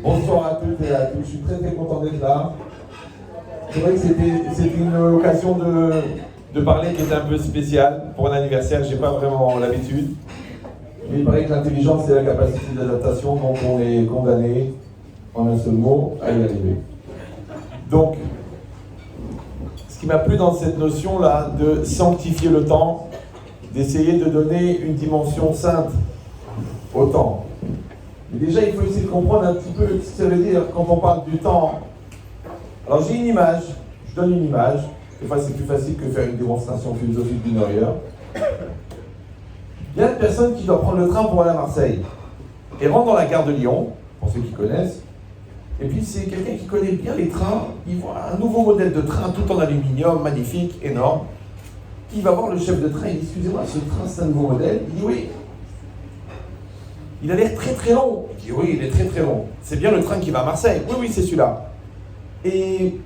Bonsoir à toutes et à tous, je suis très très content d'être là. C'est vrai que c'était une occasion de parler qui était un peu spéciale pour un anniversaire, j'ai pas vraiment l'habitude. Mais il paraît que l'intelligence c'est la capacité d'adaptation, donc on est condamné, en un seul mot, à y arriver. Donc, ce qui m'a plu dans cette notion-là de sanctifier le temps, d'essayer de donner une dimension sainte au temps. Mais déjà, il faut essayer de comprendre un petit peu ce que ça veut dire quand on parle du temps. Alors j'ai une image, je donne une image. Des fois, c'est plus facile que faire une démonstration philosophique d'une heure. Il y a une personne qui doit prendre le train pour aller à Marseille et rentre dans la gare de Lyon, pour ceux qui connaissent. Et puis c'est quelqu'un qui connaît bien les trains. Il voit un nouveau modèle de train, tout en aluminium, magnifique, énorme. Il va voir le chef de train, il dit « Excusez-moi, ce train c'est un nouveau modèle ?» Il dit « Oui. » Il a l'air très très long. Il dit « Oui, il est très très long. C'est bien le train qui va à Marseille. » « Oui, oui, c'est celui-là. » Et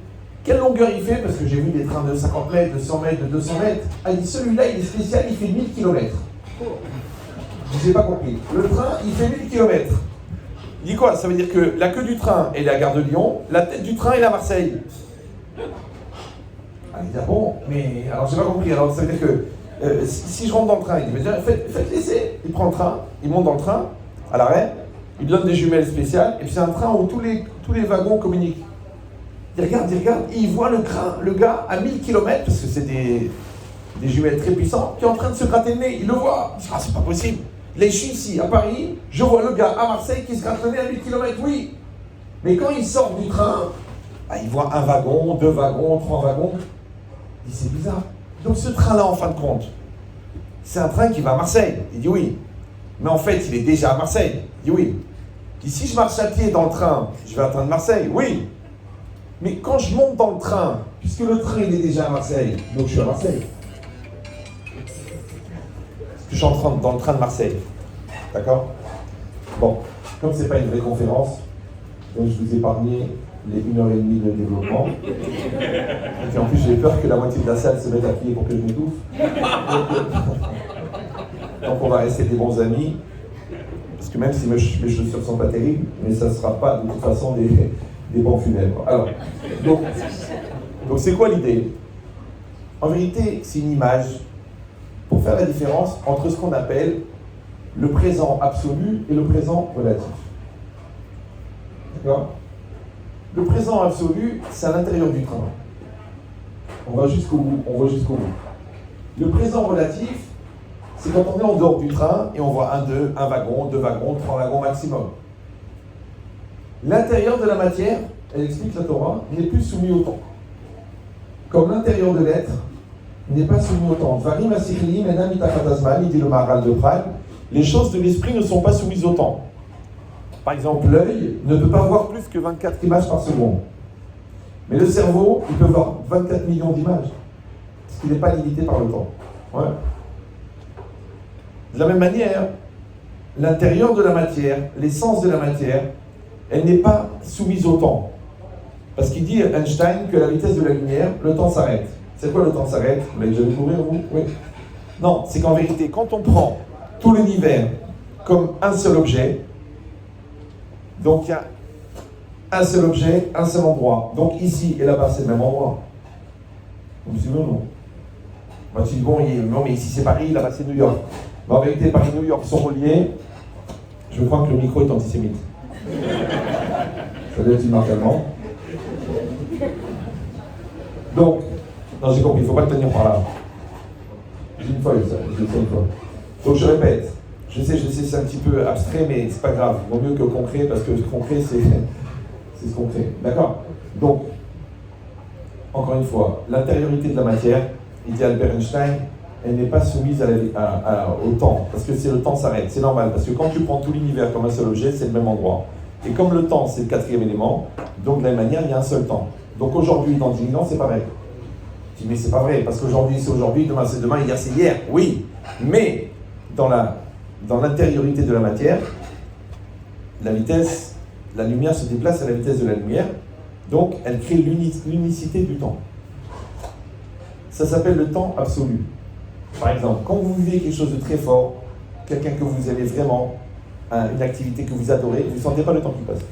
quelle longueur il fait? Parce que j'ai vu des trains de 50 mètres, de 100 mètres, de 200 mètres. Ah, il dit « Celui-là, il est spécial, il fait 1000 km. » Je n'ai pas compris. Le train, il fait 1000 km. Il dit quoi? Ça veut dire que la queue du train est à la gare de Lyon, la tête du train est à Marseille. Ah, il dit « Ah bon? Mais alors j'ai pas compris. Alors ça veut dire que si je rentre dans le train, il dit « Faites l'essai. » Il prend le train, il monte dans le train, à l'arrêt, il donne des jumelles spéciales, et puis c'est un train où tous les wagons communiquent. Il regarde, et il voit le gars à 1000 km, parce que c'est des jumelles très puissantes, qui est en train de se gratter le nez. Il le voit. Il dit « Ah, c'est pas possible. Là, je suis ici, à Paris, je vois le gars à Marseille qui se gratte le nez à 1000 km, oui. Mais quand il sort du train, bah, il voit un wagon, 2 wagons, 3 wagons. Il dit « C'est bizarre. » Donc ce train-là, en fin de compte, c'est un train qui va à Marseille. Il dit « Oui. » Mais en fait, il est déjà à Marseille. Il dit « Oui. » Il dit « Si je marche à pied dans le train, je vais atteindre Marseille. » Oui. Mais quand je monte dans le train, puisque le train il est déjà à Marseille, donc je suis à Marseille. Je suis dans le train de Marseille. D'accord? Bon, comme ce n'est pas une vraie conférence, donc je vous ai épargné les 1h30 de développement. Et puis en plus, j'ai peur que la moitié de la salle se mette à crier pour que je m'étouffe. Donc on va rester des bons amis. Parce que même si mes chaussures ne sont pas terribles, mais ça ne sera pas de toute façon des bons funèbres. Alors, donc c'est quoi l'idée? En vérité, c'est une image pour faire la différence entre ce qu'on appelle le présent absolu et le présent relatif. D'accord? Le présent absolu, c'est à l'intérieur du train. On va jusqu'au bout, Le présent relatif, c'est quand on est en dehors du train et on voit un wagon, 2 wagons, 3 wagons maximum. L'intérieur de la matière, elle explique la Torah, n'est plus soumis au temps. Comme l'intérieur de l'être n'est pas soumis au temps. Varim asichli menam itachatazman, il dit le Maharal de Prague, les choses de l'esprit ne sont pas soumises au temps. Par exemple, l'œil ne peut pas voir plus que 24 images par seconde. Mais le cerveau, il peut voir 24 millions d'images. Parce qu'il n'est pas limité par le temps. Ouais. De la même manière, l'intérieur de la matière, l'essence de la matière, elle n'est pas soumise au temps. Parce qu'il dit, Einstein, que à la vitesse de la lumière, le temps s'arrête. C'est quoi le temps s'arrête? Vous l'avez déjà découvert, vous? Oui. Non, c'est qu'en vérité, quand on prend tout l'univers comme un seul objet, donc il y a un seul objet, un seul endroit. Donc ici et là-bas, c'est le même endroit. Vous me suivez ou non? Bah, tu dis, bon, non, mais ici c'est Paris, là-bas c'est New York. Mais en vérité, Paris et New York sont reliés. Je crois que le micro est antisémite. Ça doit être une marque allemande. Donc, non, j'ai compris, il ne faut pas le tenir par là. J'ai une feuille, ça, j'ai une fois. Donc je répète, je sais, c'est un petit peu abstrait, mais c'est pas grave. Il vaut mieux que concret, parce que le concret, c'est ce concret. D'accord? Donc, encore une fois, l'intériorité de la matière, il dit Albert Einstein, elle n'est pas soumise au temps, parce que le temps s'arrête, c'est normal, parce que quand tu prends tout l'univers comme un seul objet, c'est le même endroit. Et comme le temps, c'est le 4e élément, donc de la même manière, il y a un seul temps. Donc aujourd'hui, dans 10 000 ans, c'est pareil. Tu dis, mais c'est pas vrai, parce qu'aujourd'hui, c'est aujourd'hui, demain, c'est demain, hier, c'est hier. Oui, mais dans l'intériorité de la matière, la vitesse, la lumière se déplace à la vitesse de la lumière, donc elle crée l'unicité du temps. Ça s'appelle le temps absolu. Par exemple, quand vous vivez quelque chose de très fort, quelqu'un que vous aimez vraiment, une activité que vous adorez, vous ne sentez pas le temps qui passe.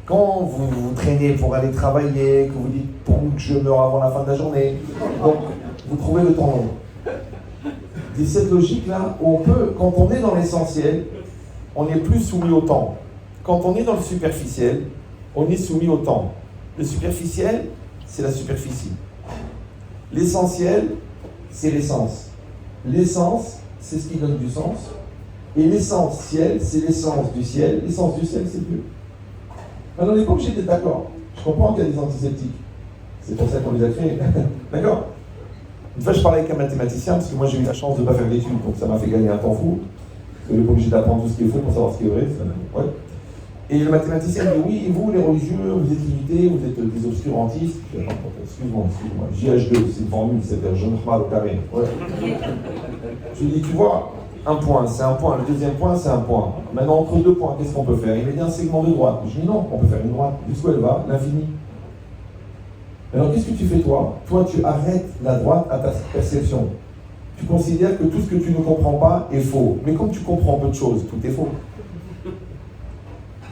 Quand vous vous traînez pour aller travailler, que vous dites « pour que je meurs avant la fin de la journée », donc vous trouvez le temps long. C'est cette logique-là où on peut, quand on est dans l'essentiel, on n'est plus soumis au temps. Quand on est dans le superficiel, on est soumis au temps. Le superficiel, c'est la superficie. L'essentiel, c'est l'essence. L'essence, c'est ce qui donne du sens. Et l'essentiel, c'est l'essence du ciel. L'essence du ciel, c'est Dieu. Alors, on n'est pas obligé d'être d'accord. Je comprends qu'il y a des antiseptiques. C'est pour ça qu'on les a créés. D'accord? Une fois, je parlais avec un mathématicien, parce que moi, j'ai eu la chance de ne pas faire d'études, donc ça m'a fait gagner un temps fou. Parce qu'on n'est pas obligé d'apprendre tout ce qu'il faut pour savoir ce qui est vrai. Ouais. Et le mathématicien dit, oui, et vous, les religieux, vous êtes limités, vous êtes des obscurantistes. Excuse-moi. JH2, c'est une formule, c'est-à-dire je me remets au carré. Ouais. Je lui dis, tu vois, un point, c'est un point. Le deuxième point, c'est un point. Maintenant, entre deux points, qu'est-ce qu'on peut faire? Il m'a dit un segment de droite. Je dis, non, on peut faire une droite. Jusqu'où elle va? L'infini. Alors, qu'est-ce que tu fais, toi? Toi, tu arrêtes la droite à ta perception. Tu considères que tout ce que tu ne comprends pas est faux. Mais comme tu comprends peu de choses, tout est faux.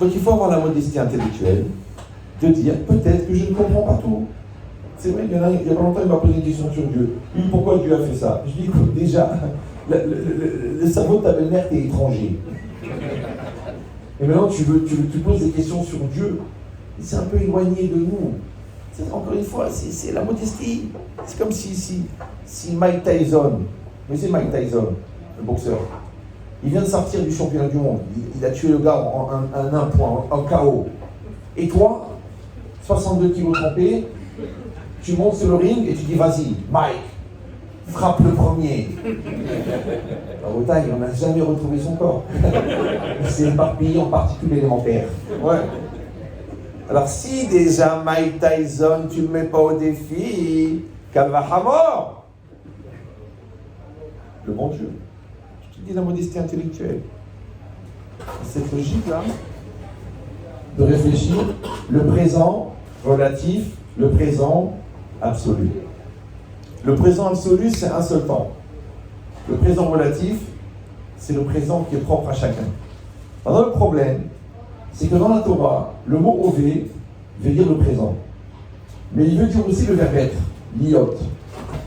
Donc il faut avoir la modestie intellectuelle de dire peut-être que je ne comprends pas tout. C'est vrai, il y a pas longtemps, il m'a posé une question sur Dieu. Oui, pourquoi Dieu a fait ça? Je dis écoute, déjà, le cerveau de ta belle-mère t'est étranger. Et maintenant tu poses des questions sur Dieu. C'est un peu éloigné de nous. Encore une fois, c'est la modestie. C'est comme si Mike Tyson, mais c'est Mike Tyson, le boxeur. Il vient de sortir du championnat du monde. Il a tué le gars en un point, en KO. Et toi, 62 kilos trempés, tu montes sur le ring et tu dis vas-y, Mike, frappe le premier. En taille, on n'a jamais retrouvé son corps. Il s'est éparpillé en particules élémentaires. Ouais. Alors si déjà Mike Tyson, tu ne le mets pas au défi, Calvaha mort. Le bon Dieu. Je dis la modestie intellectuelle. Cette logique-là, de réfléchir le présent relatif, le présent absolu. Le présent absolu, c'est un seul temps. Le présent relatif, c'est le présent qui est propre à chacun. Alors le problème, c'est que dans la Torah, le mot Ové veut dire le présent. Mais il veut dire aussi le verbe être, l'iot.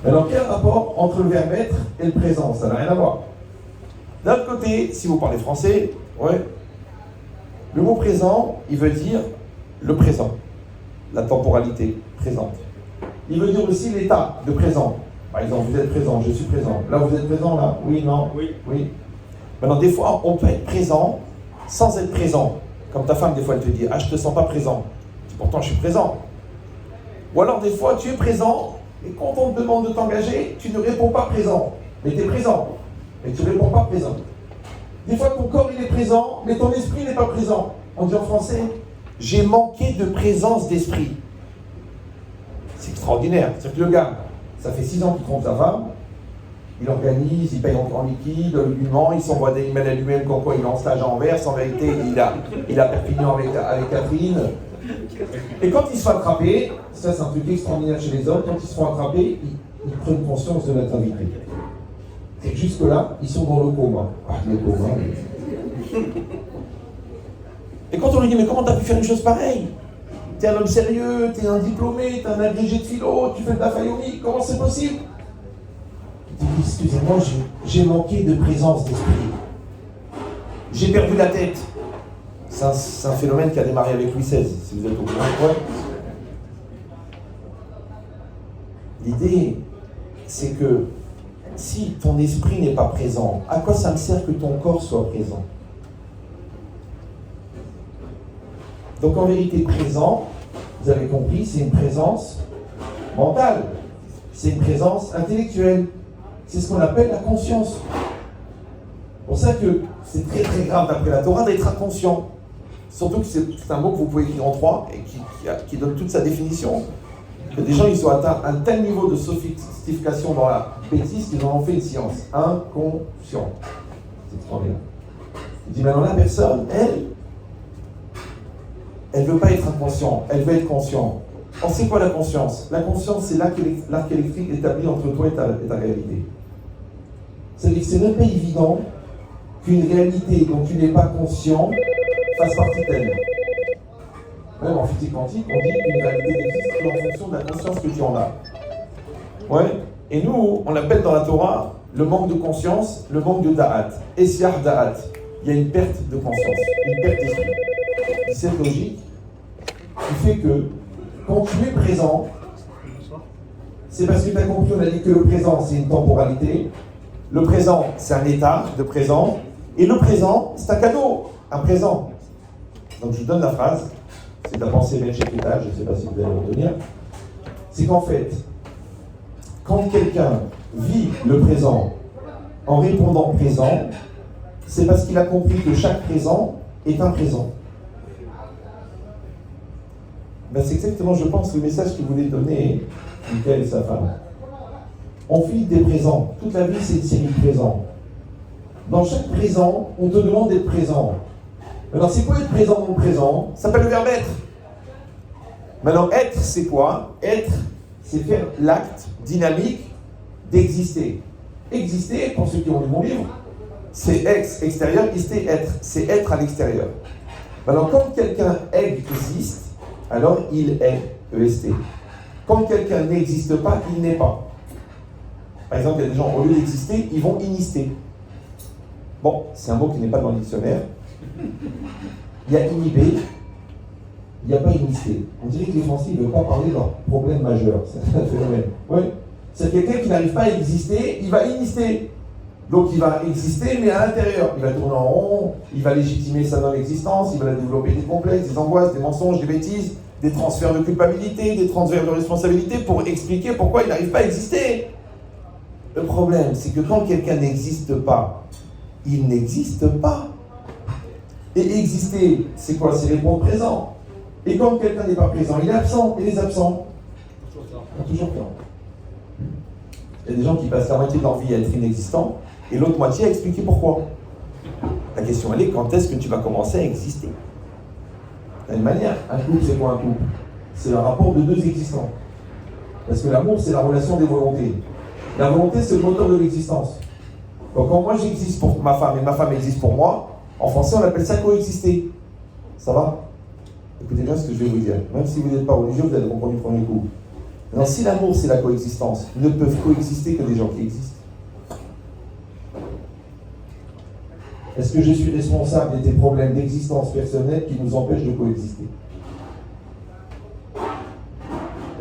Alors quel rapport entre le verbe être et le présent? Ça n'a rien à voir. D'un autre côté, si vous parlez français, ouais, le mot présent, il veut dire le présent, la temporalité présente. Il veut dire aussi l'état de présent. Par exemple, vous êtes présent, je suis présent. Là, vous êtes présent, là? Oui, non? Oui. Maintenant, des fois, on peut être présent sans être présent. Comme ta femme, des fois, elle te dit « Ah, je te sens pas présent. » Pourtant, je suis présent. Ou alors, des fois, tu es présent, et quand on te demande de t'engager, tu ne réponds pas présent. Mais tu es présent. Mais tu ne réponds pas présent. Des fois, ton corps, il est présent, mais ton esprit n'est pas présent. On dit en français, j'ai manqué de présence d'esprit. C'est extraordinaire. C'est-à-dire que le gars, ça fait 6 ans qu'il trompe sa femme, il organise, il paye en liquide, lui ment, il s'envoie des emails à lui-même comme quoi il est en stage à Anvers, en vérité, il a Perpignan avec Catherine. Et quand ils se font attraper, ça c'est un truc extraordinaire chez les hommes, quand ils se font attraper, ils prennent conscience de la gravité. Et jusque-là, ils sont dans le coma. Ah, le coma. Et quand on lui dit, mais comment t'as pu faire une chose pareille? T'es un homme sérieux, t'es un diplômé, t'es un agrégé de philo, tu fais de la fayoumi, comment c'est possible? Il dit, excusez-moi, j'ai manqué de présence d'esprit. J'ai perdu la tête. C'est un phénomène qui a démarré avec Louis XVI, si vous êtes au courant. Ouais. L'idée, c'est que si ton esprit n'est pas présent, à quoi ça me sert que ton corps soit présent? Donc en vérité, présent, vous avez compris, c'est une présence mentale, c'est une présence intellectuelle, c'est ce qu'on appelle la conscience. C'est pour ça que c'est très très grave d'après la Torah d'être inconscient. Surtout que c'est un mot que vous pouvez écrire en 3 et qui donne toute sa définition. Que des gens ils ont atteint un tel niveau de sophistication dans la bêtise qu'ils en ont fait une science. Inconscient. C'est extraordinaire. Il dit maintenant la personne, elle ne veut pas être inconscient, elle veut être conscient. On sait quoi la conscience? La conscience, c'est l'arc électrique établi entre toi et ta réalité. C'est-à-dire que c'est même pas évident qu'une réalité dont tu n'es pas conscient fasse partie d'elle. Même en physique quantique, on dit qu'une réalité n'existe qu'en fonction de la conscience que tu en as. Ouais. Et nous, on l'appelle dans la Torah le manque de conscience, le manque de da'at. Esyar da'at. Il y a une perte de conscience, une perte d'esprit. Cette logique qui fait que quand tu es présent, c'est parce que tu as compris, on a dit que le présent, c'est une temporalité. Le présent, c'est un état de présent. Et le présent, c'est un cadeau, un présent. Donc je vous donne la phrase, c'est de la pensée Ben Shekita, je ne sais pas si vous allez le retenir. C'est qu'en fait, quand quelqu'un vit le présent en répondant présent, c'est parce qu'il a compris que chaque présent est un présent. Ben c'est exactement, je pense, le message qu'il voulait donner Michael et sa femme. On vit des présents. Toute la vie, c'est une série de présents. Dans chaque présent, on te demande d'être présent. Alors, c'est quoi être présent dans le présent? Ça s'appelle le verbe être. Maintenant, être, c'est quoi? Être, c'est faire l'acte dynamique d'exister. Exister, pour ceux qui ont lu mon livre, c'est extérieur, exister, être. C'est être à l'extérieur. Alors, quand quelqu'un existe, alors il est, EST. Quand quelqu'un n'existe pas, il n'est pas. Par exemple, il y a des gens, au lieu d'exister, ils vont inister. Bon, c'est un mot qui n'est pas dans le dictionnaire. Il y a inhibé, il n'y a pas inister. On dirait que les Français ne veulent pas parler de leur problème majeur. C'est un phénomène. Oui. C'est quelqu'un qui n'arrive pas à exister, il va inister. Donc il va exister, mais à l'intérieur. Il va tourner en rond, il va légitimer sa non-existence, il va développer des complexes, des angoisses, des mensonges, des bêtises, des transferts de culpabilité, des transferts de responsabilité pour expliquer pourquoi il n'arrive pas à exister. Le problème, c'est que quand quelqu'un n'existe pas, il n'existe pas. Et exister, c'est quoi? C'est répondre présent. Et quand quelqu'un n'est pas présent, il est absent. Et les absents sont toujours présents. Il y a des gens qui passent la moitié de leur vie à être inexistants et l'autre moitié à expliquer pourquoi. La question, elle est, quand est-ce que tu vas commencer à exister? De la même manière, un couple, c'est quoi un couple? C'est le rapport de deux existants. Parce que l'amour, c'est la relation des volontés. La volonté, c'est le moteur de l'existence. Donc quand moi j'existe pour ma femme et ma femme existe pour moi, en français on appelle ça coexister. Ça va? Écoutez bien ce que je vais vous dire. Même si vous n'êtes pas religieux, vous allez comprendre du premier coup. Alors si l'amour c'est la coexistence, ne peuvent coexister que des gens qui existent. Est-ce que je suis responsable des problèmes d'existence personnelle qui nous empêchent de coexister?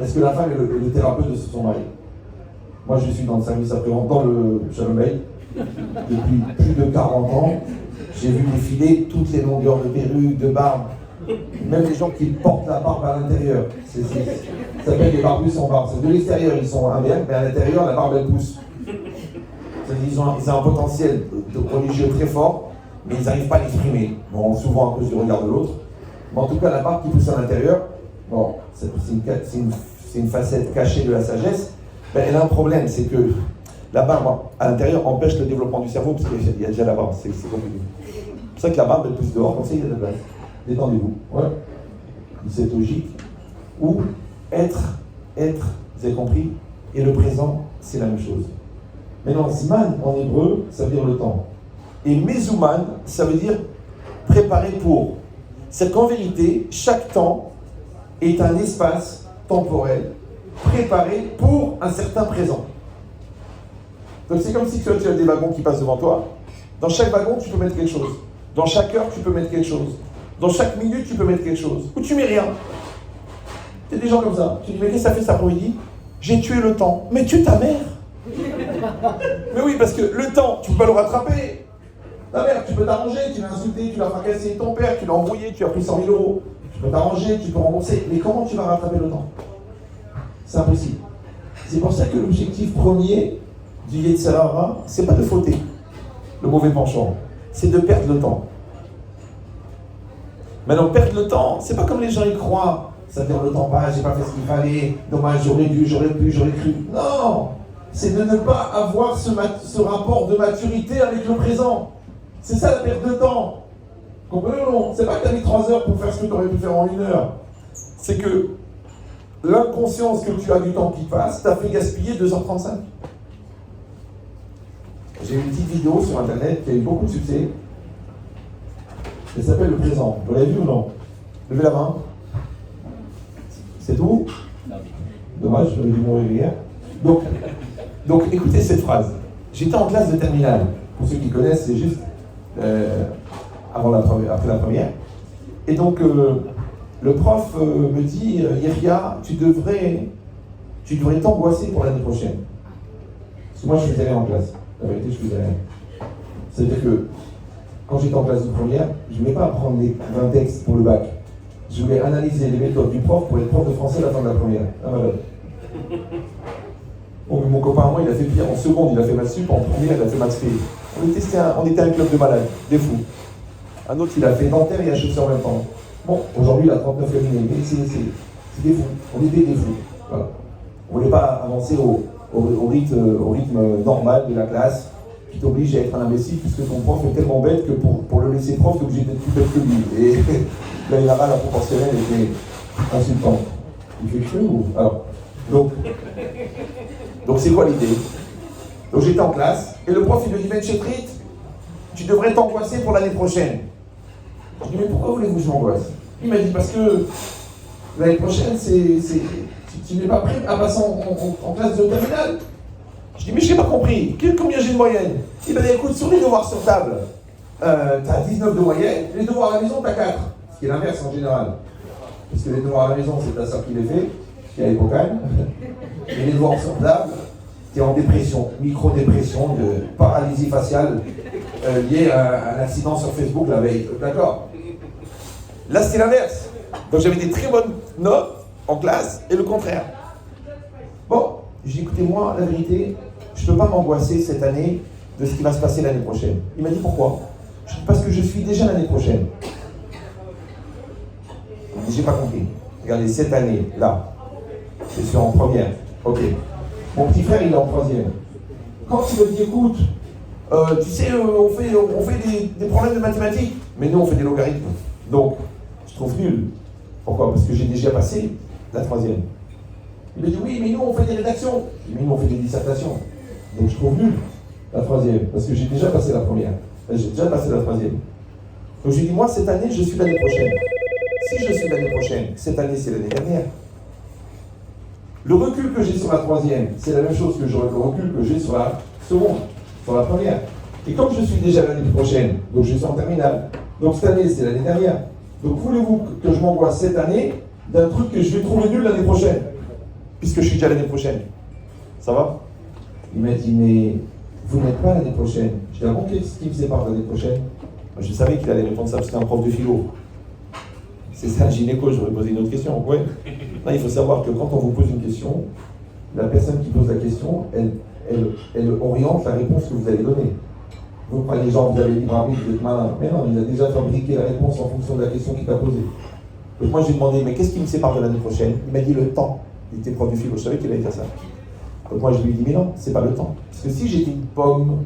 Est-ce que la femme est le thérapeute de son mari? Moi je suis dans le service après-vente, dans le Shalom Bay, depuis plus de 40 ans. J'ai vu défiler toutes les longueurs de perruques, de barbes, même les gens qui portent la barbe à l'intérieur. Ça s'appelle des barbus sans barbe. C'est de l'extérieur, ils sont imberbes, mais à l'intérieur, la barbe elle pousse. Ils ont un potentiel religieux très fort, mais ils n'arrivent pas à l'exprimer. Bon, souvent à cause du regard de l'autre. Mais en tout cas, la barbe qui pousse à l'intérieur, bon, c'est une facette cachée de la sagesse. Ben, elle a un problème, c'est que la barbe à l'intérieur empêche le développement du cerveau, parce qu'il y a déjà la barbe, c'est compliqué. C'est pour ça que la barbe elle pousse dehors, comme ça il y a de la place. Détendez-vous. Ouais. Cette logique où être, vous avez compris, et le présent, c'est la même chose. Maintenant, Zman en hébreu, ça veut dire le temps. Et Mezouman, ça veut dire préparer pour. C'est qu'en vérité, chaque temps est un espace temporel préparé pour un certain présent. Donc c'est comme si tu as des wagons qui passent devant toi. Dans chaque wagon, tu peux mettre quelque chose. Dans chaque heure, tu peux mettre quelque chose. Dans chaque minute, tu peux mettre quelque chose. Ou tu mets rien. Il y a des gens comme ça. Tu dis, mais qu'est-ce que ça fait cet après-midi? J'ai tué le temps. Mais tue ta mère. Mais oui, parce que le temps, tu ne peux pas le rattraper. Ta mère, tu peux t'arranger, tu l'as insulté, tu l'as fracassé. Ton père, tu l'as embrouillé, tu as pris 100 000 euros. Tu peux t'arranger, tu peux rembourser. Mais comment tu vas rattraper le temps? C'est impossible. C'est pour ça que l'objectif premier du Yetzer Hara, c'est pas de fauter, le mauvais penchant, c'est de perdre le temps. Maintenant, perdre le temps, c'est pas comme les gens y croient. Ça veut dire le temps passe, j'ai pas fait ce qu'il fallait, dommage, j'aurais dû, j'aurais pu, j'aurais cru. Non! C'est de ne pas avoir ce rapport de maturité avec le présent. C'est ça la perte de temps. Comprenez ou non? C'est pas que tu as mis 3 heures pour faire ce que tu aurais pu faire en 1 heure. C'est que l'inconscience que tu as du temps qui passe t'a fait gaspiller 2h35. J'ai une petite vidéo sur internet qui a eu beaucoup de succès. Elle s'appelle Le Présent. Vous l'avez vu ou non? Levez la main. C'est tout? Dommage, j'aurais dû mourir hier. Donc écoutez cette phrase. J'étais en classe de terminale. Pour ceux qui connaissent, c'est juste après la première. Et donc le prof me dit, Yeria, tu devrais t'angoisser pour l'année prochaine. Parce que moi je faisais rien en classe. La vérité, je faisais rien. C'est-à-dire que quand j'étais en classe de première, je ne voulais pas apprendre les 20 textes pour le bac. Je voulais analyser les méthodes du prof pour être prof de français à la fin de la première. Ah, malade. Bon, mais mon copain à moi, il a fait pire. En seconde, il a fait maths sup. En première, il a fait maths spé. On était un club de malades, des fous. Un autre, il a fait dentaire et HEC en même temps. Bon, aujourd'hui, il a 39 féminines. Mais c'est des fous. On était des fous. Voilà. On ne voulait pas avancer au rythme normal de la classe qui t'oblige à être un imbécile puisque ton prof est tellement bête que pour le laisser prof, tu es obligé d'être plus bête que lui. Et là, il a la proportionnelle était insultante. Il fait cru ou... Alors, donc c'est quoi l'idée? Donc j'étais en classe et le prof il me dit Ben Chetrit, tu devrais t'angoisser pour l'année prochaine. Je dis mais pourquoi voulez-vous que je m'angoisse? Il m'a dit parce que l'année prochaine tu n'es pas prêt à passer en classe de terminale. Je dis mais je n'ai pas compris, combien j'ai de moyenne? Il m'a dit écoute, sur les devoirs sur table, t'as 19 de moyenne, les devoirs à la maison t'as 4. Ce qui est l'inverse en général. Parce que les devoirs à la maison c'est ta soeur qui les fait, qui a l'hypocagne. Et les devoirs sur table, t'es en dépression, micro-dépression, de paralysie faciale liée à un accident sur Facebook la veille. D'accord? Là c'était l'inverse. Donc j'avais des très bonnes notes en classe et le contraire. Bon, j'ai dit écoutez moi, la vérité, je ne peux pas m'angoisser cette année de ce qui va se passer l'année prochaine. Il m'a dit pourquoi? Je dis parce que je suis déjà l'année prochaine. Il dit j'ai pas compris. Regardez, cette année, là, je suis en première. Ok. Mon petit frère, il est en troisième. Quand il me dit écoute, tu sais, on fait des problèmes de mathématiques, mais nous on fait des logarithmes. Donc, je trouve nul. Pourquoi? Parce que j'ai déjà passé la troisième. Il me dit oui, mais nous on fait des rédactions. Mais nous on fait des dissertations. Donc je trouve nul la troisième, parce que j'ai déjà passé la première. J'ai déjà passé la troisième. Donc je lui dis moi cette année je suis l'année prochaine. Si je suis l'année prochaine, cette année c'est l'année dernière. Le recul que j'ai sur la troisième, c'est la même chose que le recul que j'ai sur la seconde, sur la première. Et comme je suis déjà l'année prochaine, donc je suis en terminale, donc cette année c'est l'année dernière. Donc voulez-vous que je m'angoisse cette année d'un truc que je vais trouver nul l'année prochaine, puisque je suis déjà l'année prochaine? Ça va? Il m'a dit mais vous n'êtes pas l'année prochaine. Je lui ai dit bon, qu'est-ce qui me sépare de l'année prochaine? Je savais qu'il allait répondre ça parce que c'était un prof de philo. C'est ça, gynéco, j'aurais posé une autre question. Ouais. Là, il faut savoir que quand on vous pose une question, la personne qui pose la question, elle oriente la réponse que vous allez donner. Vous croyez, genre, vous avez libre arbitre, vous êtes malin. Mais non, il a déjà fabriqué la réponse en fonction de la question qu'il t'a posée. Donc moi, je lui ai demandé, mais qu'est-ce qui me sépare de l'année prochaine? Il m'a dit le temps. Il était prof de philo, je savais qu'il allait dire ça. Donc moi, je lui ai dit, mais non, c'est pas le temps. Parce que si j'étais une pomme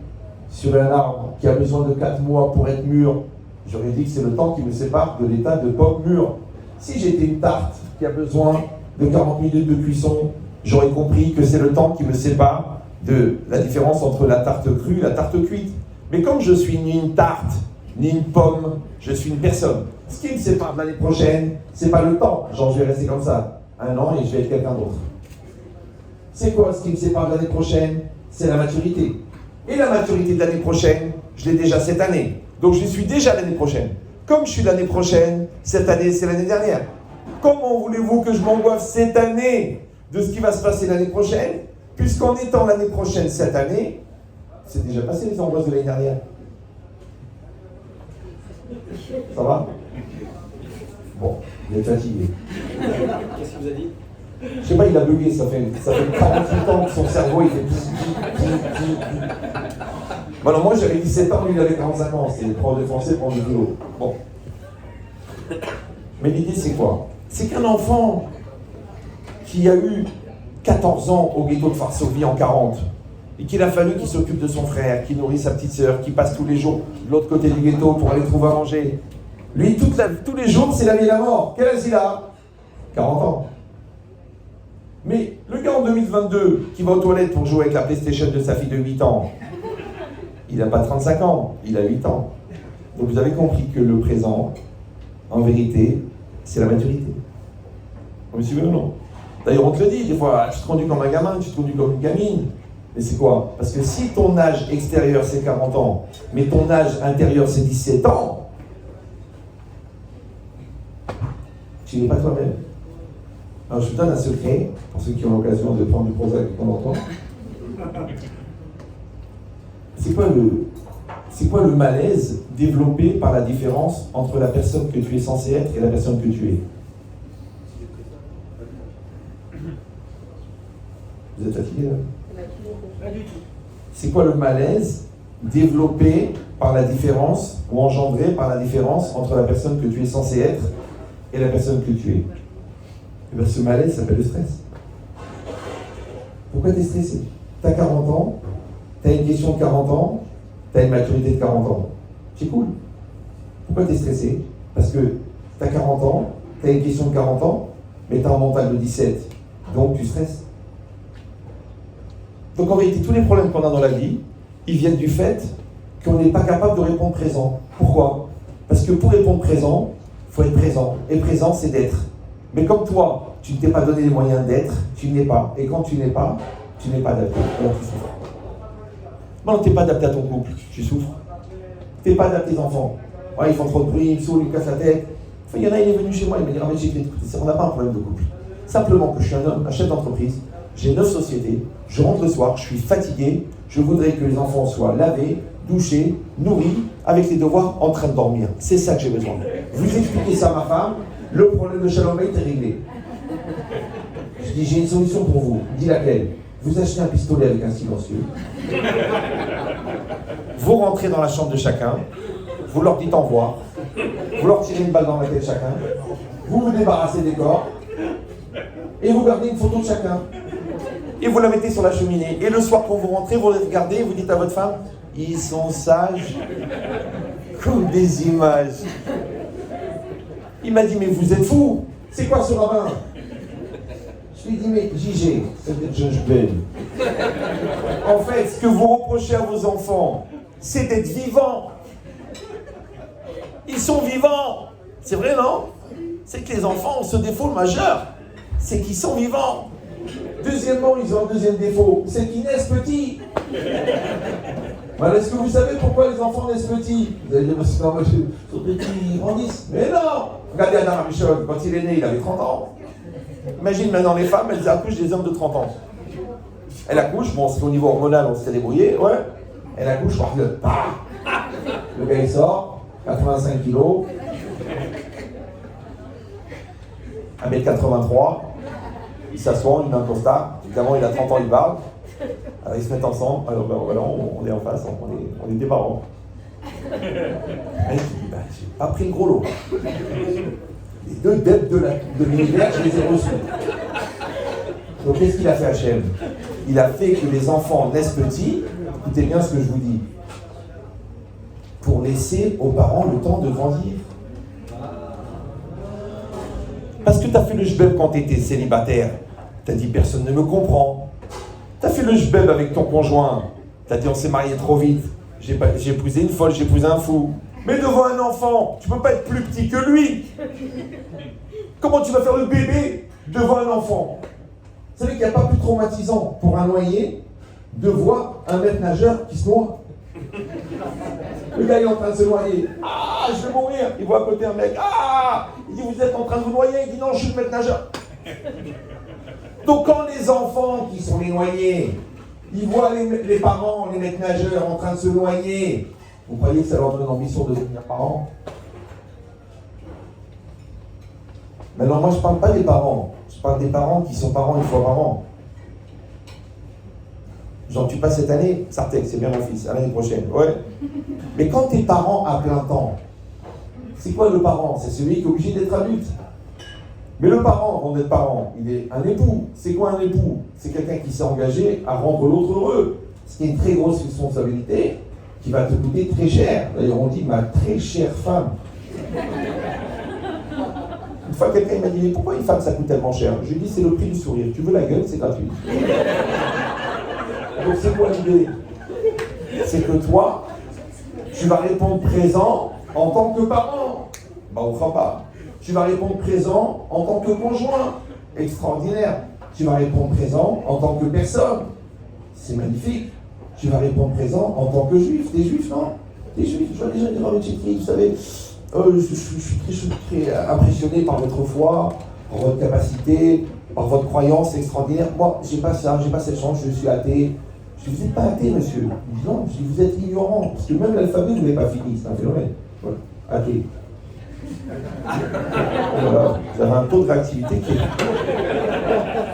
sur un arbre qui a besoin de 4 mois pour être mûr, j'aurais dit que c'est le temps qui me sépare de l'état de pomme mûre. Si j'étais une tarte qui a besoin de 40 minutes de cuisson, j'aurais compris que c'est le temps qui me sépare de la différence entre la tarte crue et la tarte cuite. Mais comme je suis ni une tarte, ni une pomme, je suis une personne. Ce qui me sépare de l'année prochaine, c'est pas le temps. Genre, je vais rester comme ça 1 an et je vais être quelqu'un d'autre. C'est quoi ce qui me sépare de l'année prochaine? C'est la maturité. Et la maturité de l'année prochaine, je l'ai déjà cette année. Donc je suis déjà l'année prochaine. Comme je suis l'année prochaine, cette année, c'est l'année dernière. Comment voulez-vous que je m'angoisse cette année de ce qui va se passer l'année prochaine, puisqu'en étant l'année prochaine cette année, c'est déjà passé les angoisses de l'année dernière. Ça va? Bon, il est fatigué. Qu'est-ce qu'il vous a dit? Je sais pas, il a bugué, ça fait 48 ans que son cerveau il fait Bon, alors moi j'avais 17 ans, lui il avait 45 ans, c'est prof de français, prof de philo. Bon. Mais l'idée c'est quoi? C'est qu'un enfant qui a eu 14 ans au ghetto de Varsovie en 40, et qu'il a fallu qu'il s'occupe de son frère, qu'il nourrit sa petite sœur, qu'il passe tous les jours de l'autre côté du ghetto pour aller trouver à manger. Lui, tous les jours, c'est la vie et la mort. Quel âge il a? 40 ans. Mais le gars en 2022 qui va aux toilettes pour jouer avec la PlayStation de sa fille de 8 ans, il n'a pas 35 ans, il a 8 ans. Donc vous avez compris que le présent, en vérité, c'est la maturité. Vous me suivez ou non? D'ailleurs, on te le dit, des fois, tu te conduis comme un gamin, tu te conduis comme une gamine. Mais c'est quoi? Parce que si ton âge extérieur c'est 40 ans, mais ton âge intérieur c'est 17 ans, tu n'es pas toi-même. Alors je vous donne un secret, pour ceux qui ont l'occasion de prendre du Prozac de temps en temps. C'est quoi le malaise développé par la différence entre la personne que tu es censé être et la personne que tu es? Vous êtes fatigué là? Pas du tout. C'est quoi le malaise développé par la différence ou engendré par la différence entre la personne que tu es censé être et la personne que tu es? Et bien ce malaise s'appelle le stress. Pourquoi tu es stressé? Tu as 40 ans, tu as une question de 40 ans, tu as une maturité de 40 ans. C'est cool. Pourquoi tu es stressé? Parce que tu as 40 ans, tu as une question de 40 ans, mais tu as un mental de 17. Donc tu stresses. Donc en vérité, tous les problèmes qu'on a dans la vie, ils viennent du fait qu'on n'est pas capable de répondre présent. Pourquoi? Parce que pour répondre présent, il faut être présent. Et présent, c'est d'être. Mais comme toi, tu ne t'es pas donné les moyens d'être, tu n'es pas. Et quand tu n'es pas adapté. Alors tu souffres. Non, tu n'es pas adapté à ton couple, tu souffres. Tu n'es pas adapté à tes enfants. Ouais, ils font trop de bruit, ils me saoulent, ils me cassent la tête. Enfin, il y en a, il est venu chez moi, il m'a dit, ah, mais j'ai fait, écoutez, on n'a pas un problème de couple. Simplement que je suis un homme, un chef d'entreprise, j'ai 9 sociétés, je rentre le soir, je suis fatigué, je voudrais que les enfants soient lavés, douchés, nourris, avec les devoirs en train de dormir. C'est ça que j'ai besoin. Vous expliquez ça à ma femme, le problème de Shalom Bayit est réglé. Je dis, j'ai une solution pour vous. Dis laquelle? Vous achetez un pistolet avec un silencieux. Vous rentrez dans la chambre de chacun, vous leur dites au revoir, vous leur tirez une balle dans la tête chacun, vous vous débarrassez des corps, et vous gardez une photo de chacun. Et vous la mettez sur la cheminée. Et le soir, quand vous rentrez, vous les regardez et vous dites à votre femme, ils sont sages comme des images. Il m'a dit, mais vous êtes fous? C'est quoi ce rabbin? Je lui ai dit, mais JG, c'est des judge Ben. En fait, ce que vous reprochez à vos enfants, c'est d'être vivants. Ils sont vivants. C'est vrai, non? C'est que les enfants ont ce défaut majeur. C'est qu'ils sont vivants. Deuxièmement, ils ont un deuxième défaut, c'est qu'ils naissent petits. Alors, est-ce que vous savez pourquoi les enfants naissent petits? Vous allez dire, parce que moi, ils sont petits, ils grandissent. Mais non! Regardez Adam Arishon, quand il est né, il avait 30 ans. Imagine maintenant les femmes, elles accouchent des hommes de 30 ans. Elle accouche, bon, c'est au niveau hormonal, on s'est débrouillé, ouais. Elle accouche, regarde, le gars il sort, 85 kilos, 1m83. Il s'assoit, il met un costard, évidemment il a 30 ans, il parle. Alors ils se mettent ensemble, alors ben voilà, on est en face, on est des parents. Le mec il dit, ben, j'ai pas pris le gros lot. Les deux dettes de l'univers, je les ai reçus. Donc qu'est-ce qu'il a fait Hachem? Il a fait que les enfants naissent petits, écoutez bien ce que je vous dis, pour laisser aux parents le temps de grandir. Parce que tu as fait le jbeb quand tu étais célibataire. Tu as dit personne ne me comprend. Tu as fait le jbeb avec ton conjoint. Tu as dit on s'est marié trop vite. J'ai épousé une folle, j'ai épousé un fou. Mais devant un enfant, tu ne peux pas être plus petit que lui. Comment tu vas faire le bébé devant un enfant? Vous savez qu'il n'y a pas plus traumatisant pour un noyé de voir un maître nageur qui se noie. Le gars est en train de se noyer. Ah, je vais mourir. Il voit à côté un mec. Ah, il dit, vous êtes en train de vous noyer. Il dit, non, je suis le maître nageur. Donc quand les enfants qui sont les noyés, ils voient les parents, les maîtres nageurs en train de se noyer, vous croyez que ça leur donne l'ambition de devenir parents? Maintenant, moi, je ne parle pas des parents. Je parle des parents qui sont parents une fois par an. J'en tue pas cette année, Sartek, c'est bien mon fils, à l'année prochaine, ouais. Mais quand t'es parent à plein temps, c'est quoi le parent? C'est celui qui est obligé d'être adulte. Mais le parent, avant d'être parent, il est un époux. C'est quoi un époux? C'est quelqu'un qui s'est engagé à rendre l'autre heureux. Ce qui est une très grosse responsabilité, qui va te coûter très cher. D'ailleurs, on dit ma très chère femme. Une fois, quelqu'un m'a dit, mais pourquoi une femme ça coûte tellement cher? Je lui ai dit, c'est le prix du sourire. Tu veux la gueule, c'est gratuit. Donc c'est quoi l'idée? c'est que toi, tu vas répondre présent en tant que parent. Bah, on ne fera pas. Tu vas répondre présent en tant que conjoint. Extraordinaire. Tu vas répondre présent en tant que personne. C'est magnifique. Tu vas répondre présent en tant que juif. T'es juif, non? T'es juif. Je vois des gens dire, oh, mais Tchétri, vous savez, je suis très impressionné par votre foi, par votre capacité, par votre croyance, c'est extraordinaire. Moi, j'ai pas ça, j'ai pas cette chance, je suis athée. Je dis, vous n'êtes pas athée, monsieur. Il dit, non, je dis, vous êtes ignorant, parce que même l'alphabet, vous n'avez pas fini, c'est un phénomène. Voilà. Athée. Voilà. Vous avez un taux de réactivité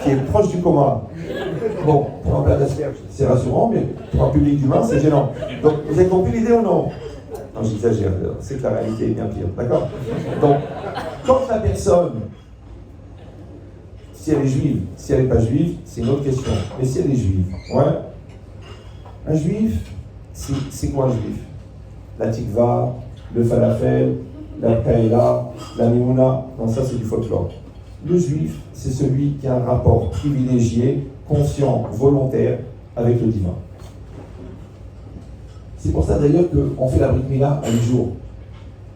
qui est proche du commun. Bon, pour un plat d'asperges, c'est rassurant, mais pour un public d'humains, c'est gênant. Donc, vous avez compris l'idée ou non? Non, j'exagère, c'est que la réalité est bien pire, d'accord? Donc, quand la personne, si elle est juive, si elle n'est pas juive, c'est une autre question. Mais si elle est juive, ouais. Un juif, c'est quoi un juif? La tikva, le falafel, la kaela, la mimouna, non, ça c'est du folklore. Le juif, c'est celui qui a un rapport privilégié, conscient, volontaire avec le divin. C'est pour ça d'ailleurs qu'on fait la Brit Mila à 8 jours.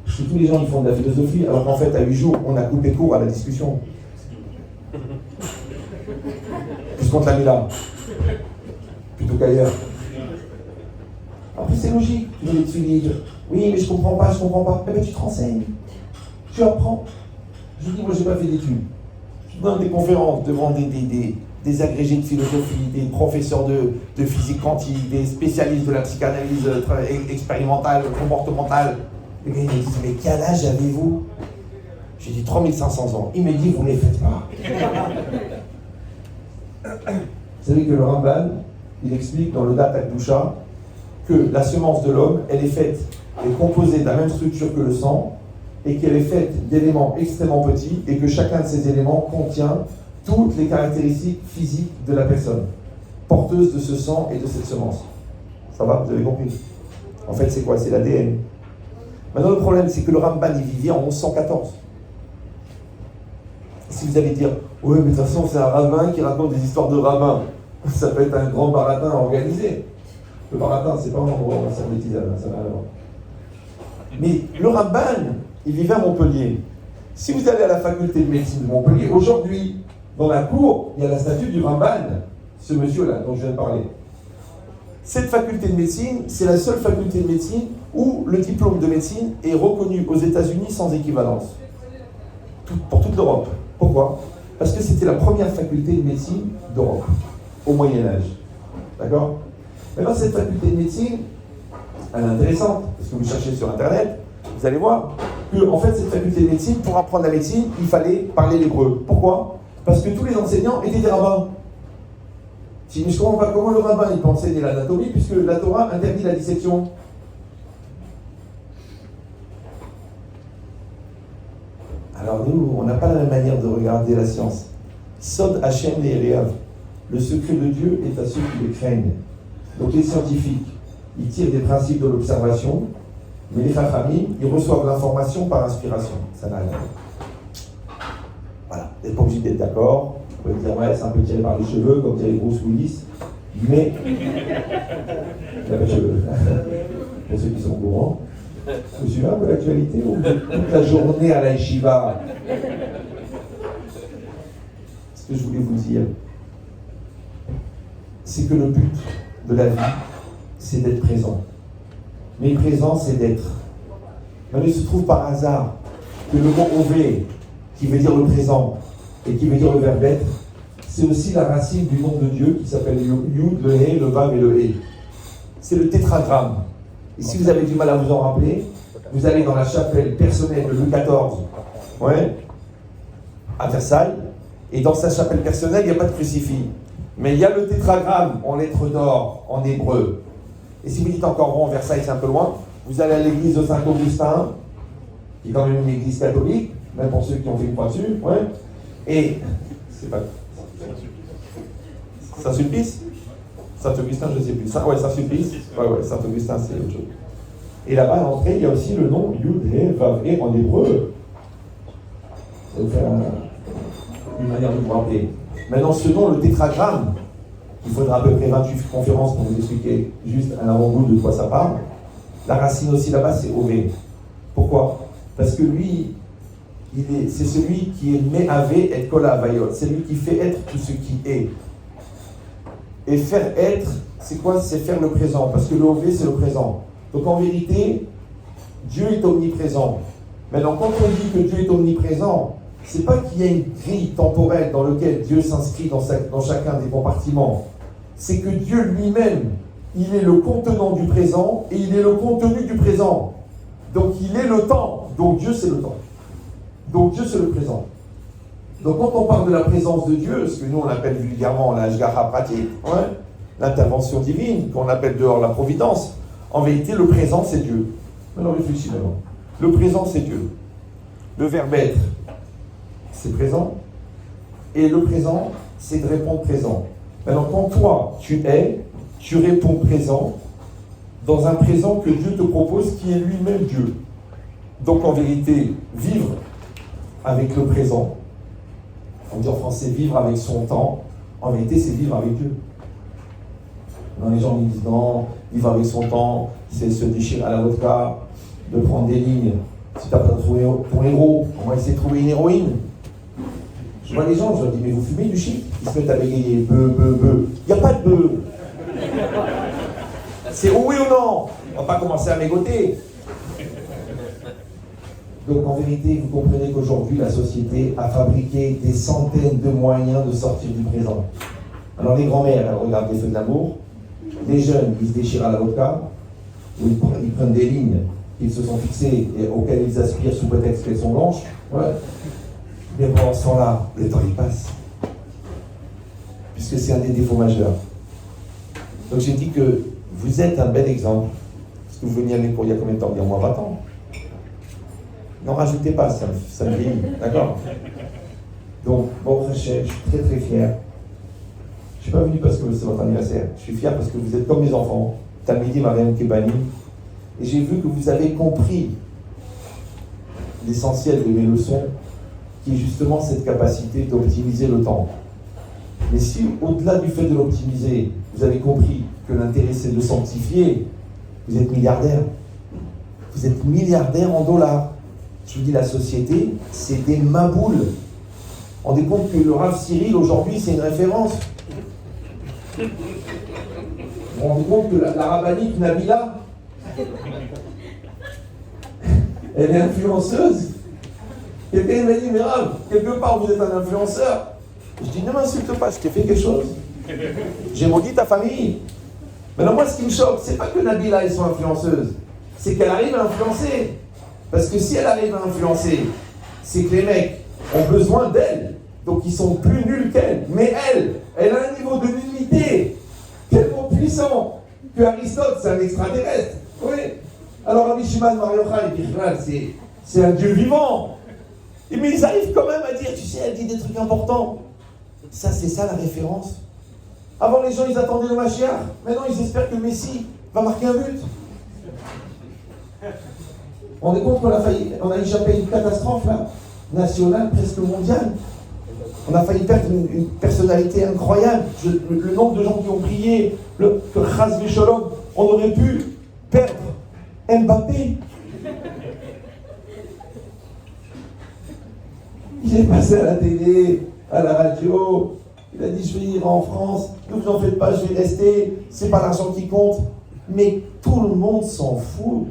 Parce que tous les gens ils font de la philosophie, alors qu'en fait à 8 jours, on a coupé court à la discussion. Plus contre la Mila, plutôt qu'ailleurs. Après c'est logique, tu veux les tefilines. Oui mais je comprends pas. Eh bien tu te renseignes, tu apprends. Je dis moi j'ai pas fait d'études. Je donne des conférences devant des agrégés de philosophie, des professeurs de physique quantique, des spécialistes de la psychanalyse expérimentale, comportementale. Les gars ils me disent mais quel âge avez-vous? J'ai dit 3500 ans. Il me dit vous ne les faites pas. Vous savez que le Ramban, il explique dans le Dat Akdusha que la semence de l'homme, elle est composée de la même structure que le sang, et qu'elle est faite d'éléments extrêmement petits, et que chacun de ces éléments contient toutes les caractéristiques physiques de la personne, porteuse de ce sang et de cette semence. Ça va, vous avez compris? En fait, c'est quoi? C'est l'ADN. Maintenant, le problème, c'est que le Ramban, il vivait en 1114. Si vous allez dire, ouais, mais de toute façon, c'est un rabbin qui raconte des histoires de rabbins, ça peut être un grand baratin organisé. Le baratin, c'est pas un endroit où on sert des tisanes, ça n'a rien à voir. Mais le Ramban, il vivait à Montpellier. Si vous allez à la faculté de médecine de Montpellier, aujourd'hui, dans la cour, il y a la statue du Ramban, ce monsieur-là dont je viens de parler. Cette faculté de médecine, c'est la seule faculté de médecine où le diplôme de médecine est reconnu aux États-Unis sans équivalence. Pour toute l'Europe. Pourquoi? Parce que c'était la première faculté de médecine d'Europe, au Moyen-Âge. D'accord? Maintenant, cette faculté de médecine, elle est intéressante, parce que vous cherchez sur Internet, vous allez voir que, en fait, cette faculté de médecine, pour apprendre la médecine, il fallait parler l'hébreu. Pourquoi? Parce que tous les enseignants étaient des rabbins. Si, mais je comprends pas comment le rabbin il peut enseigner l'anatomie, puisque la Torah interdit la dissection. Alors nous, on n'a pas la même manière de regarder la science. Sod Hashem Le'ereav. Le secret de Dieu est à ceux qui le craignent. Donc les scientifiques, ils tirent des principes de l'observation, mais les Chachamim, ils reçoivent l'information par inspiration. Ça n'a rien à voir. Voilà, vous n'êtes pas obligé d'être d'accord. Vous pouvez dire, ouais, c'est un peu tiré par les cheveux, comme dirait Bruce Willis, mais il n'a pas de cheveux. Pour ceux qui sont au courant. Vous suivez un peu l'actualité ou toute la journée à la yeshiva? Ce que je voulais vous dire, c'est que le but de la vie, c'est d'être présent. Mais présent, c'est d'être. Mais il se trouve par hasard que le mot ové, qui veut dire le présent, et qui veut dire le verbe être, c'est aussi la racine du nom de Dieu qui s'appelle Yud, le He, le Vav et le He. C'est le tétragramme. Et si vous avez du mal à vous en rappeler, vous allez dans la chapelle personnelle de Louis XIV, ouais, à Versailles, et dans sa chapelle personnelle, il n'y a pas de crucifix. Mais il y a le tétragramme en lettres d'or, en hébreu. Et si vous dites encore, bon, Versailles c'est un peu loin, vous allez à l'église de Saint-Augustin, qui est quand même une église catholique, même pour ceux qui ont fait une croix dessus, ouais, et c'est pas... Saint-Sulpice? Saint-Augustin, je ne sais plus. Ouais, Saint-Sulpice. Ouais, Saint-Augustin, c'est autre chose. Et là-bas, à l'entrée, il y a aussi le nom Yud, He, Vav, He en hébreu. Ça va vous faire une manière de vous rappeler. Maintenant, ce nom, le tétragramme, il faudra à peu près 28 conférences pour vous expliquer juste un avant-goût de quoi ça parle. La racine aussi là-bas, c'est Ové. Pourquoi? Parce que lui, c'est celui qui est Me'avé et Kol Havayot. C'est lui qui fait être tout ce qui est. Et faire être, c'est quoi? C'est faire le présent. Parce que le Ové, c'est le présent. Donc en vérité, Dieu est omniprésent. Maintenant, quand on dit que Dieu est omniprésent, c'est pas qu'il y a une grille temporelle dans laquelle Dieu s'inscrit dans chacun des compartiments. C'est que Dieu lui-même, il est le contenant du présent et il est le contenu du présent. Donc il est le temps. Donc Dieu, c'est le temps. Donc Dieu, c'est le présent. Donc quand on parle de la présence de Dieu, ce que nous on appelle vulgairement la Ashgaha pratique, l'intervention divine, qu'on appelle dehors la providence, en vérité, le présent, c'est Dieu. Maintenant, réfléchis maintenant. Le présent, c'est Dieu. Le verbe être, c'est présent. Et le présent, c'est de répondre présent. Maintenant, quand toi, tu es, tu réponds présent dans un présent que Dieu te propose qui est lui-même Dieu. Donc, en vérité, vivre avec le présent, on dit en français vivre avec son temps, en vérité, c'est vivre avec Dieu. Non, les gens me disent non, vivre avec son temps, c'est se déchirer à la vodka, de prendre des lignes. Si tu n'as pas trouvé ton héros, on va essayer de trouver une héroïne. Je vois les gens, je leur dis, mais vous fumez du shit? Ils se mettent à bégayer, beuh. Il n'y a pas de beuh. C'est oui ou non? On va pas commencer à mégoter. Donc en vérité, vous comprenez qu'aujourd'hui, la société a fabriqué des centaines de moyens de sortir du présent. Alors les grands-mères, elles regardent les feux de l'amour. Les jeunes, ils se déchirent à la vodka. Ils prennent des lignes qu'ils se sont fixées et auxquelles ils aspirent sous prétexte qu'elles sont blanches. Ouais. Mais pendant ce temps-là, le temps il passe. Puisque c'est un des défauts majeurs. Donc j'ai dit que vous êtes un bel exemple. Est-ce que vous veniez à pour il y a combien de temps? Il y a moins 20 ans. N'en rajoutez pas, ça me vieillit. D'accord? Donc, bon, je suis très très fier. Je ne suis pas venu parce que c'est votre anniversaire. Je suis fier parce que vous êtes comme mes enfants. Talmidi Mariam Kebani. Et j'ai vu que vous avez compris l'essentiel de mes leçons, qui est justement cette capacité d'optimiser le temps. Mais si, au-delà du fait de l'optimiser, vous avez compris que l'intérêt c'est de sanctifier, vous êtes milliardaire. Vous êtes milliardaire en dollars. Je vous dis, la société, c'est des maboules. Vous vous rendez compte que le Rav Cyril, aujourd'hui, c'est une référence. Vous vous rendez compte que la rabbinite Nabila, elle est influenceuse. Quelqu'un m'a dit, mais Rav, quelque part vous êtes un influenceur. Je dis, ne m'insulte pas, je t'ai fait quelque chose. J'ai maudit ta famille. Maintenant, moi, ce qui me choque, c'est pas que Nabila, elle soit influenceuse. C'est qu'elle arrive à influencer. Parce que si elle arrive à influencer, c'est que les mecs ont besoin d'elle. Donc ils sont plus nuls qu'elle. Mais elle a un niveau de nullité tellement puissant que Aristote, c'est un extraterrestre. Oui. Alors Rabbi Shimon Bar Yochai, c'est un Dieu vivant. Mais ils arrivent quand même à dire, tu sais, elle dit des trucs importants. Ça, c'est ça la référence. Avant, les gens, ils attendaient le Mashiach. Maintenant, ils espèrent que le Messie va marquer un but. On est compte qu'on a échappé à une catastrophe là, nationale, presque mondiale. On a failli perdre une personnalité incroyable. Le nombre de gens qui ont prié, que Chas V'Sholom, on aurait pu perdre Mbappé. Il est passé à la télé, à la radio. Il a dit, je vais ir en France. Ne vous en faites pas, je vais rester. C'est pas l'argent qui compte. Mais tout le monde s'en fout.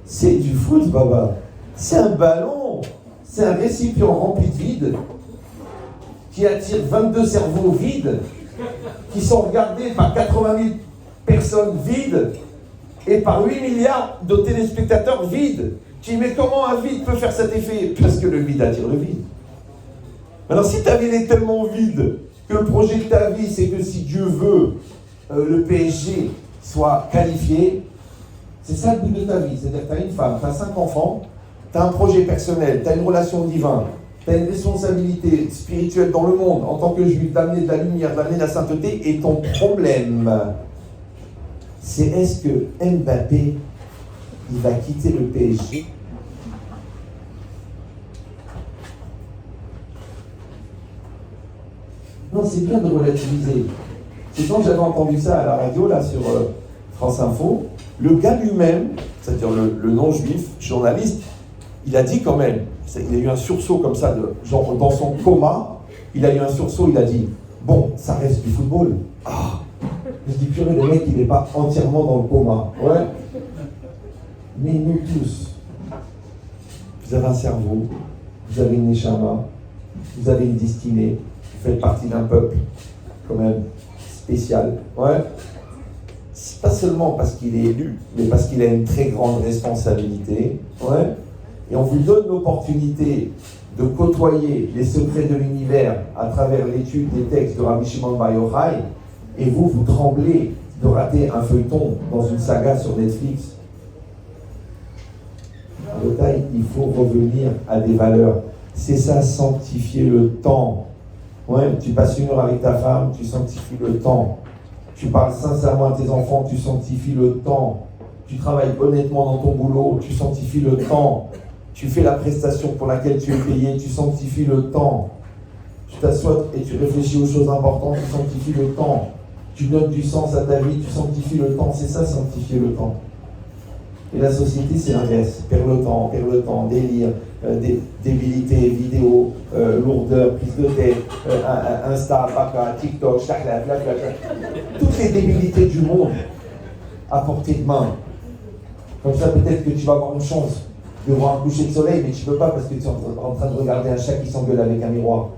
C'est du foot, Baba. C'est un ballon. C'est un récipient rempli de vide qui attire 22 cerveaux vides qui sont regardés par 80 000 personnes vides et par 8 milliards de téléspectateurs vides. Tu dis, mais comment un vide peut faire cet effet? Parce que le vide attire le vide. Alors si ta vie est tellement vide que le projet de ta vie, c'est que si Dieu veut, le PSG soit qualifié, c'est ça le but de ta vie. C'est-à-dire que tu as une femme, tu as 5 enfants, tu as un projet personnel, tu as une relation divine, tu as une responsabilité spirituelle dans le monde en tant que juif, d'amener de la lumière, d'amener de la sainteté, et ton problème, c'est est-ce que Mbappé, il va quitter le PSG ? Non, c'est bien de relativiser. C'est quand j'avais entendu ça à la radio, là, sur France Info, le gars lui-même, c'est-à-dire le non-juif, journaliste, il a dit quand même, il a eu un sursaut comme ça, genre dans son coma, il a eu un sursaut, il a dit, bon, ça reste du football. Ah, je dis, purée, le mec, il n'est pas entièrement dans le coma. Ouais. Mais nous tous, vous avez un cerveau, vous avez une neshama, vous avez une destinée, vous faites partie d'un peuple, quand même, spécial. Ouais. C'est pas seulement parce qu'il est élu, mais parce qu'il a une très grande responsabilité. Ouais. Et on vous donne l'opportunité de côtoyer les secrets de l'univers à travers l'étude des textes de Rabbi Shimon Bar Yochai, et vous tremblez de rater un feuilleton dans une saga sur Netflix. En détail, il faut revenir à des valeurs. C'est ça, sanctifier le temps. Ouais, tu passes une heure avec ta femme, tu sanctifies le temps. Tu parles sincèrement à tes enfants, tu sanctifies le temps. Tu travailles honnêtement dans ton boulot, tu sanctifies le temps. Tu fais la prestation pour laquelle tu es payé, tu sanctifies le temps. Tu t'assois et tu réfléchis aux choses importantes, tu sanctifies le temps. Tu donnes du sens à ta vie, tu sanctifies le temps. C'est ça, sanctifier le temps. Et la société, c'est l'inverse. Perd le temps, délire, débilité, vidéo, lourdeur, prise de tête, Insta, Baka, TikTok, toutes les débilités du monde à portée de main. Comme ça, peut-être que tu vas avoir une chance de voir un coucher de soleil, mais tu ne peux pas parce que tu es en train de regarder un chat qui s'engueule avec un miroir.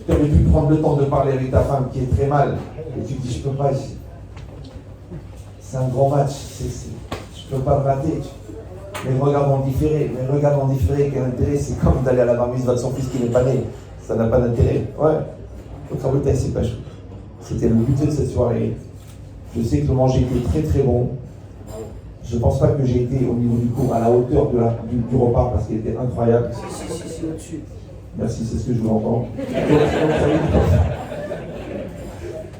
Tu aurais pu prendre le temps de parler avec ta femme qui est très mal, et tu te dis, je ne peux pas. C'est un grand match, je ne peux pas le rater. Mais regarde en différé, quel intérêt? C'est comme d'aller à la bar mitzvah de son fils qui n'est pas né. Ça n'a pas d'intérêt. Ouais. Donc en fait, c'est pas chaud. C'était le but de cette soirée. Je sais que le manger était très très bon. Je ne pense pas que j'ai été au niveau du cours à la hauteur du repas parce qu'il était incroyable. C'est au-dessus. Merci, c'est ce que je vous entends.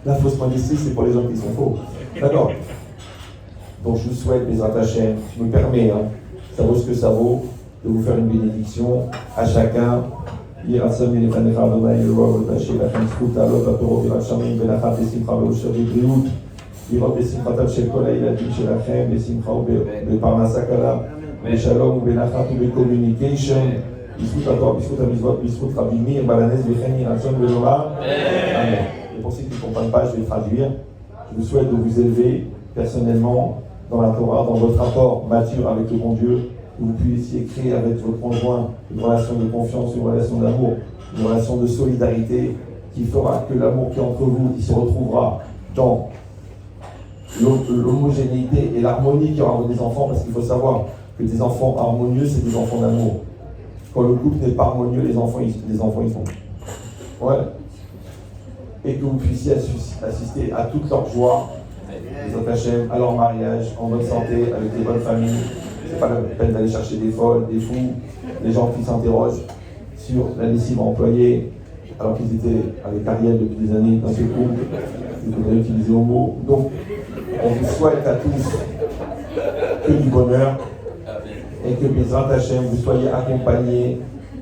La fausse modestie, c'est pour les gens qui sont faux. D'accord. Donc je vous souhaite, mes attachés, je me permets, ça vaut ce que ça vaut, de vous faire une bénédiction à chacun. לראות בשמחתם של כל הילדים שלכם, בשמחה ובפרנסה קלה, בשלום ובנחת ובקומיוניקיישן, בזכות התורה, בזכות המצוות, בזכות רבי מאיר, בעל הנס וכן יהי רצון ולומר Amen. Et pour ceux qui ne comprennent pas, je vais traduire. Je vous souhaite de vous élever personnellement dans la Torah, dans votre rapport mature avec le bon Dieu, que vous puissiez créer avec votre conjoint une relation de confiance, une relation d'amour, une relation de solidarité qui fera que l'amour qui est entre vous, qui se retrouvera dans l'homogénéité et l'harmonie qu'il y aura entre des enfants, parce qu'il faut savoir que des enfants harmonieux, c'est des enfants d'amour. Quand le couple n'est pas harmonieux, les enfants ils font. Ouais. Et que vous puissiez assister à toute leur joie, les attachés, à leur mariage, en bonne santé, avec des bonnes familles. C'est pas la peine d'aller chercher des folles, des fous, des gens qui s'interrogent sur la lessive employée, alors qu'ils étaient avec Ariel depuis des années dans ce couple. Ils devraient utiliser homo. Donc, on vous souhaite à tous que du bonheur et que Bezrat Hashem, vous soyez accompagnés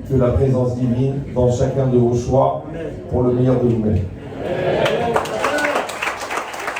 de la présence divine dans chacun de vos choix pour le meilleur de vous-même.